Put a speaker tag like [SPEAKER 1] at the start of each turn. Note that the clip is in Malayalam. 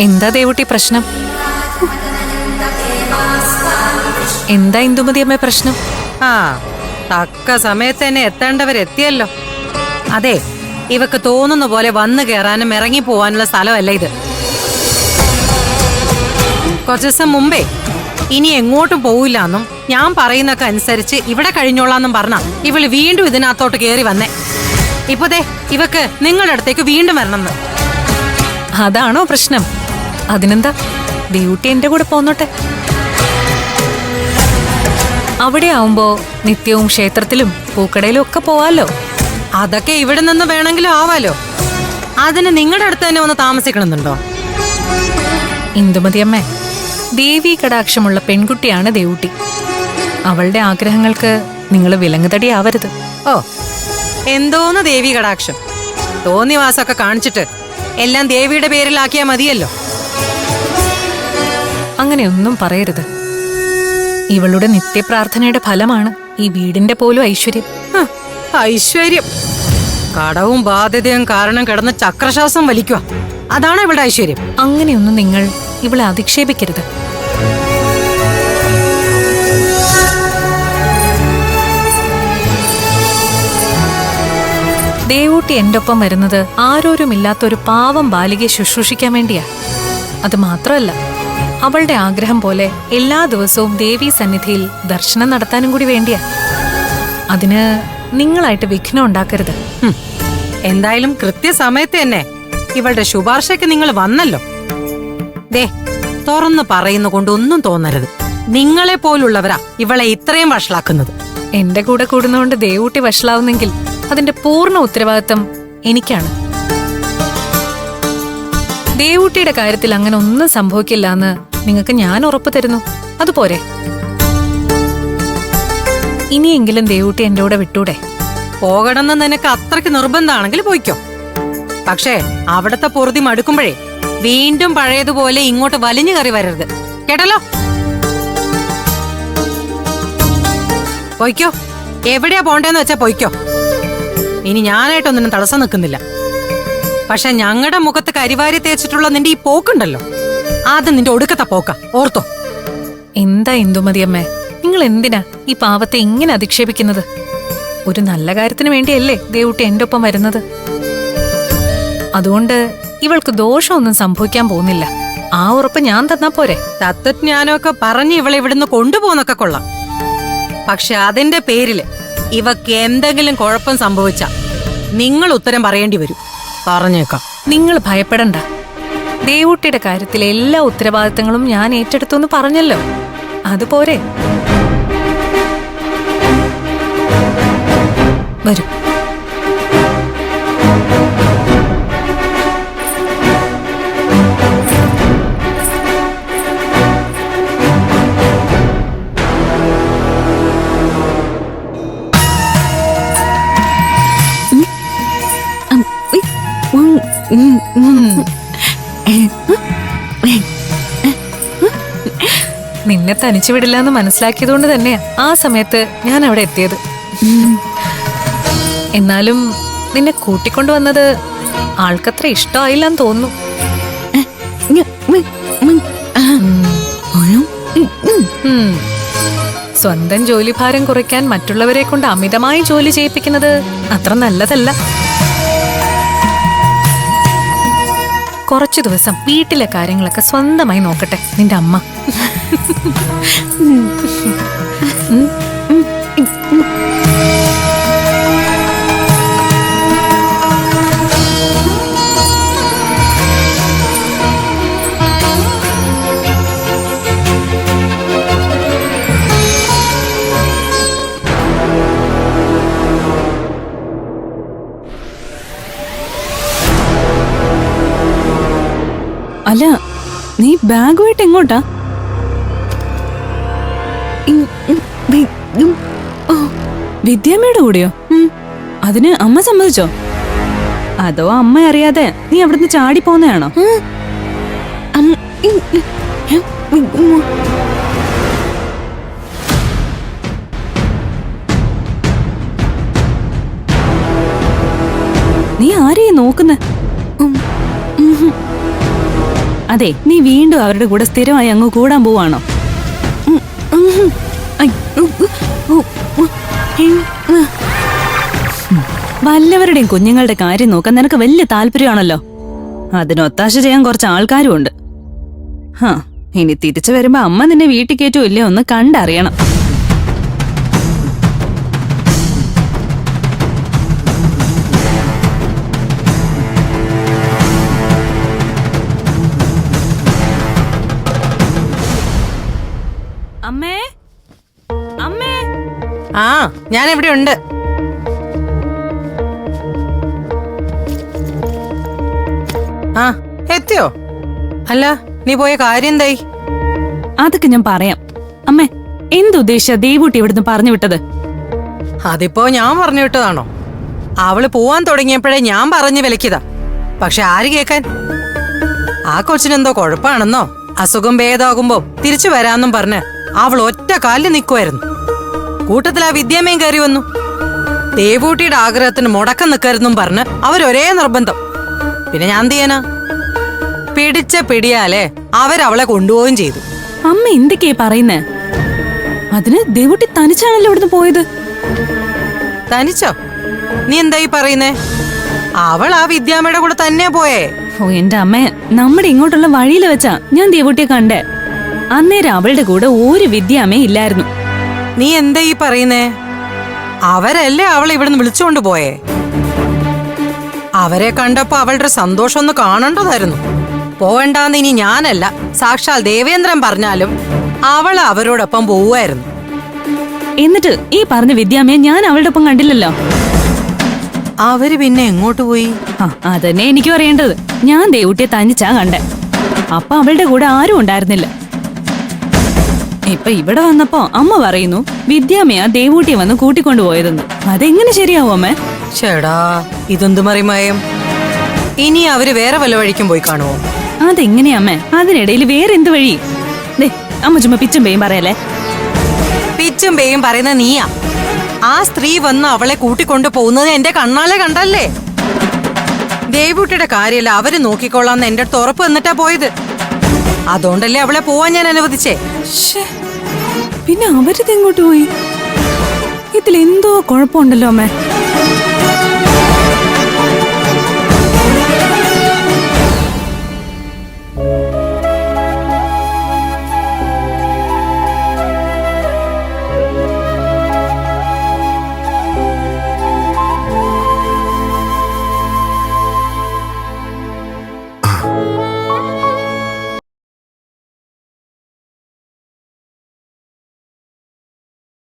[SPEAKER 1] എന്താ ദേവുട്ടി പ്രശ്നം? എന്താ ഇന്ദുമതി അമ്മ പ്രശ്നം?
[SPEAKER 2] ആ, തക്ക സമയത്ത് തന്നെ എത്തേണ്ടവരെത്തിയല്ലോ. അതെ, ഇവക്ക് തോന്നുന്ന പോലെ വന്നു കയറാനും ഇറങ്ങി പോവാനുള്ള സ്ഥലമല്ല ഇത്. കുറച്ചു ദിവസം മുമ്പേ ഇനി എങ്ങോട്ടും പോവില്ലെന്നും ഞാൻ പറയുന്നൊക്കെ അനുസരിച്ച് ഇവിടെ കഴിഞ്ഞോളാന്നും പറഞ്ഞ ഇവള് വീണ്ടും ഇതിനകത്തോട്ട് കയറി വന്നേ. ഇപ്പൊ ദേ ഇവക്ക് നിങ്ങളുടെ അടുത്തേക്ക് വീണ്ടും വരണമെന്ന്.
[SPEAKER 1] അതാണോ പ്രശ്നം? അതിനെന്താ, ദേവുട്ടി എന്റെ കൂടെ പോന്നോട്ടെ. അവിടെ ആവുമ്പോ നിത്യവും ക്ഷേത്രത്തിലും പൂക്കടയിലും ഒക്കെ പോവാലോ.
[SPEAKER 2] അതൊക്കെ ഇവിടെ നിന്ന് വേണമെങ്കിലും ആവാലോ. അതിന് നിങ്ങളുടെ അടുത്ത് തന്നെ ഒന്ന് താമസിക്കണമെന്നുണ്ടോ?
[SPEAKER 1] ഇന്ദുമതി അമ്മേ, ദേവീ കടാക്ഷമുള്ള പെൺകുട്ടിയാണ് ദേവുട്ടി. അവളുടെ ആഗ്രഹങ്ങൾക്ക് നിങ്ങൾ വിലങ്ങുതടിയാവരുത്.
[SPEAKER 2] ഓ, എന്തോന്ന് ദേവി കടാക്ഷം. തോന്നിവാസമൊക്കെ കാണിച്ചിട്ട് എല്ലാം ദേവിയുടെ പേരിലാക്കിയാ മതിയല്ലോ.
[SPEAKER 1] അങ്ങനെയൊന്നും പറയരുത്. ഇവളുടെ നിത്യപ്രാർത്ഥനയുടെ ഫലമാണ് ഈ വീടിന്റെ പോലും ഐശ്വര്യം.
[SPEAKER 2] ഐശ്വര്യം? കടവും ബാധ്യതയും കാരണം കിടന്ന് ചക്രശ്വാസം വലിക്കുക, അതാണ് ഇവളുടെ ഐശ്വര്യം.
[SPEAKER 1] അങ്ങനെയൊന്നും നിങ്ങൾ ഇവളെ അധിക്ഷേപിക്കരുത്. ദേവൂട്ടി എന്റെ ഒപ്പം വരുന്നത് ആരോരുമില്ലാത്തൊരു പാവം ബാലികയെ ശുശ്രൂഷിക്കാൻ വേണ്ടിയാ. അത് മാത്രമല്ല, അവളുടെ ആഗ്രഹം പോലെ എല്ലാ ദിവസവും ദേവീ സന്നിധിയിൽ ദർശനം നടത്താനും കൂടി വേണ്ടിയാ. അതിന് നിങ്ങളായിട്ട് വിഘ്നം ഉണ്ടാക്കരുത്.
[SPEAKER 2] എന്തായാലും കൃത്യസമയത്ത് തന്നെ ഇവളുടെ ശുപാർശയ്ക്ക് നിങ്ങൾ വന്നല്ലോ. ദേ, തുറന്നു പറയുന്ന കൊണ്ടൊന്നും തോന്നരുത്. നിങ്ങളെ പോലുള്ളവരാ ഇവളെ ഇത്രയും വഷളാക്കുന്നത്.
[SPEAKER 1] എന്റെ കൂടെ കൂടുന്നതുകൊണ്ട് ദേവൂട്ടി വഷളാവുന്നെങ്കിൽ അതിന്റെ പൂർണ്ണ ഉത്തരവാദിത്തം എനിക്കാണ്. ദേവൂട്ടിയുടെ കാര്യത്തിൽ അങ്ങനെ ഒന്നും സംഭവിക്കില്ല എന്ന് നിങ്ങൾക്ക് ഞാൻ ഉറപ്പു തരുന്നു. അതുപോരെ? ഇനിയെങ്കിലും ദേവൂട്ടി എന്റെ കൂടെ വിട്ടൂടെ?
[SPEAKER 2] പോകണമെന്ന് നിനക്ക് അത്രയ്ക്ക് നിർബന്ധമാണെങ്കിൽ പോയിക്കോ. പക്ഷേ അവിടത്തെ പൊറുതി മടുക്കുമ്പോഴേ വീണ്ടും പഴയതുപോലെ ഇങ്ങോട്ട് വലിഞ്ഞു കയറി വരരുത്, കേട്ടല്ലോ? പോയിക്കോ. എവിടെയാ പോണ്ടേന്ന് വെച്ചാ പോയിക്കോ. ഇനി ഞാനായിട്ടൊന്നിനും തടസ്സം നിൽക്കുന്നില്ല. പക്ഷെ ഞങ്ങളുടെ മുഖത്ത് കരിവാരി തേച്ചിട്ടുള്ള നിന്റെ ഈ പോക്കുണ്ടല്ലോ, അത് നിന്റെ ഒടുക്കത്തെ പോക്ക, ഓർത്തോ?
[SPEAKER 1] എന്താ ഇന്ദുമതിയമ്മേ, നിങ്ങൾ എന്തിനാ ഈ പാവത്തെ ഇങ്ങനെ അധിക്ഷേപിക്കുന്നത്? ഒരു നല്ല കാര്യത്തിന് വേണ്ടിയല്ലേ ദേവൂട്ടി എന്റെ ഒപ്പം വരുന്നത്. അതുകൊണ്ട് ഇവൾക്ക് ദോഷമൊന്നും സംഭവിക്കാൻ പോകുന്നില്ല. ആ ഉറപ്പ് ഞാൻ തന്നാ പോരെ?
[SPEAKER 2] തത്വജ്ഞാനമൊക്കെ പറഞ്ഞ് ഇവളെ ഇവിടുന്ന് കൊണ്ടുപോകുന്നൊക്കെ കൊള്ളാം. പക്ഷെ അതിന്റെ പേരില് ഇവക്ക് എന്തെങ്കിലും കുഴപ്പം സംഭവിച്ച നിങ്ങൾ ഉത്തരം പറയേണ്ടി വരും, പറഞ്ഞേക്കാം.
[SPEAKER 1] നിങ്ങൾ ഭയപ്പെടണ്ട. ദേവൂട്ടിയുടെ കാര്യത്തിലെ എല്ലാ ഉത്തരവാദിത്തങ്ങളും ഞാൻ ഏറ്റെടുത്തു എന്ന് പറഞ്ഞല്ലോ, അതുപോരെ? വരൂ. നിന്നെ തനിച്ചു വിടില്ല എന്ന് മനസ്സിലാക്കിയതുകൊണ്ട് തന്നെയാ ആ സമയത്ത് ഞാൻ അവിടെ എത്തിയത്. എന്നാലും നിന്നെ കൂട്ടിക്കൊണ്ടുവന്നത് ആൾക്കത്ര ഇഷ്ടമായില്ലെന്ന് തോന്നുന്നു. സ്വന്തം ജോലിഭാരം കുറയ്ക്കാൻ മറ്റുള്ളവരെ കൊണ്ട് അമിതമായി ജോലി ചെയ്യിപ്പിക്കുന്നത് അത്ര നല്ലതല്ല. കുറച്ചു ദിവസം വീട്ടിലെ കാര്യങ്ങളൊക്കെ സ്വന്തമായി നോക്കട്ടെ നിന്റെ അമ്മ.
[SPEAKER 3] അല്ല, നീ ബാഗുമായിട്ട് എങ്ങോട്ടാ? വിദ്യാമ്മയുടെ കൂടെയോ? അതിന് അമ്മ സമ്മതിച്ചോ? അതോ അമ്മ അറിയാതെ നീ അവിടുന്ന് ചാടി പോന്നെയാണോ? നീ ആരെയാ നോക്കുന്നേ? അതെ, നീ വീണ്ടും അവരുടെ കൂടെ സ്ഥിരമായി അങ്ങ് കൂടാൻ പോവാണോ? ഐ, വല്ലവരുടെയും കുഞ്ഞുങ്ങളുടെ കാര്യം നോക്കാൻ നിനക്ക് വലിയ താല്പര്യമാണല്ലോ. അതിന് ഒത്താശ ചെയ്യാൻ കുറച്ച് ആൾക്കാരും ഉണ്ട്. ഹാ, ഇനി തിരിച്ചു വരുമ്പോ അമ്മ നിന്നെ വീട്ടിൽ കയറ്റോ ഇല്ലയോ ഒന്ന് കണ്ടറിയണം. അമ്മേ, അമ്മേ.
[SPEAKER 2] ആ, ഞാൻ ഇവിടെ ഉണ്ട്. ആ, എത്തിയോ? അല്ല, നീ പോയ കാര്യം എന്തായി?
[SPEAKER 3] അതൊക്കെ ഞാൻ പറയാം. അമ്മേ, എന്തുദ്ദേശിച്ച ദേവൂട്ടി ഇവിടുന്ന് പറഞ്ഞു വിട്ടത്?
[SPEAKER 2] അതിപ്പോ ഞാൻ പറഞ്ഞു വിട്ടതാണോ? അവള് പോവാൻ തുടങ്ങിയപ്പോഴേ ഞാൻ പറഞ്ഞു വിലക്കിയതാ. പക്ഷെ ആര് കേക്കാൻ? ആ കൊച്ചിനെന്തോ കുഴപ്പാണെന്നോ അസുഖം ഭേദമാകുമ്പോ തിരിച്ചു വരാന്നും പറഞ്ഞ് അവൾ ഒറ്റ കാലിൽ നിൽക്കുമായിരുന്നു. കൂട്ടത്തിൽ ആ വിദ്യാമയം കയറി വന്നു. ദേവൂട്ടിയുടെ ആഗ്രഹത്തിന് മുടക്കം നിൽക്കരുതെന്നും പറഞ്ഞ് അവരൊരേ നിർബന്ധം. പിന്നെ ഞാൻ എന്ത് ചെയ്യാനാ? പിടിച്ച പിടിയാലേ അവരവളെ കൊണ്ടുപോവുകയും ചെയ്തു.
[SPEAKER 3] അമ്മ എന്തൊക്കെയാ പറയുന്നേ? അതിന് ദേവൂട്ടി തനിച്ചാണല്ലോ ഇവിടുന്ന് പോയത്.
[SPEAKER 2] തനിച്ചോ? നീ എന്തായി പറയുന്നേ? അവൾ ആ വിദ്യാമ്മയുടെ കൂടെ തന്നെ പോയേ.
[SPEAKER 3] ഓ എന്റെ അമ്മേ, നമ്മുടെ ഇങ്ങോട്ടുള്ള വഴിയിൽ വെച്ചാ ഞാൻ ദേവൂട്ടിയെ കണ്ടേ. അന്നേരം അവളുടെ കൂടെ ഒരു വിദ്യാമ്മേ ഇല്ലായിരുന്നു.
[SPEAKER 2] നീ എന്തായി പറയുന്നേ? അവരല്ലേ അവളെ ഇവിടുന്ന് വിളിച്ചുകൊണ്ട് പോയേ. അവരെ കണ്ടപ്പോ അവളുടെ സന്തോഷം ഒന്ന് കാണേണ്ടതായിരുന്നു. പോവണ്ടെന്ന് ഇനി ഞാനല്ല, സാക്ഷാൽ ദേവേന്ദ്രൻ പറഞ്ഞാലും അവൾ അവരോടൊപ്പം പോവുമായിരുന്നു.
[SPEAKER 3] എന്നിട്ട് ഈ പറഞ്ഞ വിദ്യാമ്മയെ ഞാൻ അവളുടെ ഒപ്പം കണ്ടില്ലല്ലോ.
[SPEAKER 2] അവര് പിന്നെ എങ്ങോട്ട് പോയി?
[SPEAKER 3] അതന്നെ എനിക്കും അറിയേണ്ടത്. ഞാൻ ദേവൂട്ടിയെ തനിച്ചാ കണ്ടേ. അപ്പൊ അവളുടെ കൂടെ ആരും ഉണ്ടായിരുന്നില്ല. ഇപ്പൊ ഇവിടെ വന്നപ്പോ അമ്മ പറയുന്നു വിദ്യാമ്മയാ ദേവൂട്ടിയെ വന്ന് കൂട്ടിക്കൊണ്ടുപോയതെന്ന്. അതെങ്ങനെ ശരിയാവും അമ്മേ?
[SPEAKER 2] ചേടാ, ഇതെന്തു മറിമായം? ഇനി അവര് വേറെ വല്ല വഴിക്കും പോയി കാണുമോ?
[SPEAKER 3] അതെങ്ങനെയാ അമ്മേ? അതിനിടയിൽ വേറെ എന്ത് വഴി? ദേ, അമ്മ ചുമ്മാ പിച്ചും പേയും പറയല്ലേ.
[SPEAKER 2] പിച്ചും പേയും പറയുന്ന നീയാ. ആ സ്ത്രീ വന്ന് അവളെ കൂട്ടിക്കൊണ്ടു പോകുന്നത് എന്റെ കണ്ണാലെ കണ്ടല്ലേ. ദേവൂട്ടിയുടെ കാര്യമല്ല അവര് നോക്കിക്കൊള്ളാന്ന് എന്റെ അടുത്ത് ഉറപ്പ് എന്നിട്ടാ പോയത്. അതുകൊണ്ടല്ലേ അവളെ പോവാൻ ഞാൻ അനുവദിച്ചേ.
[SPEAKER 3] പിന്നെ അവരിതെങ്ങോട്ട് പോയി? ഇതിലെന്തോ കുഴപ്പമുണ്ടല്ലോ അമ്മേ.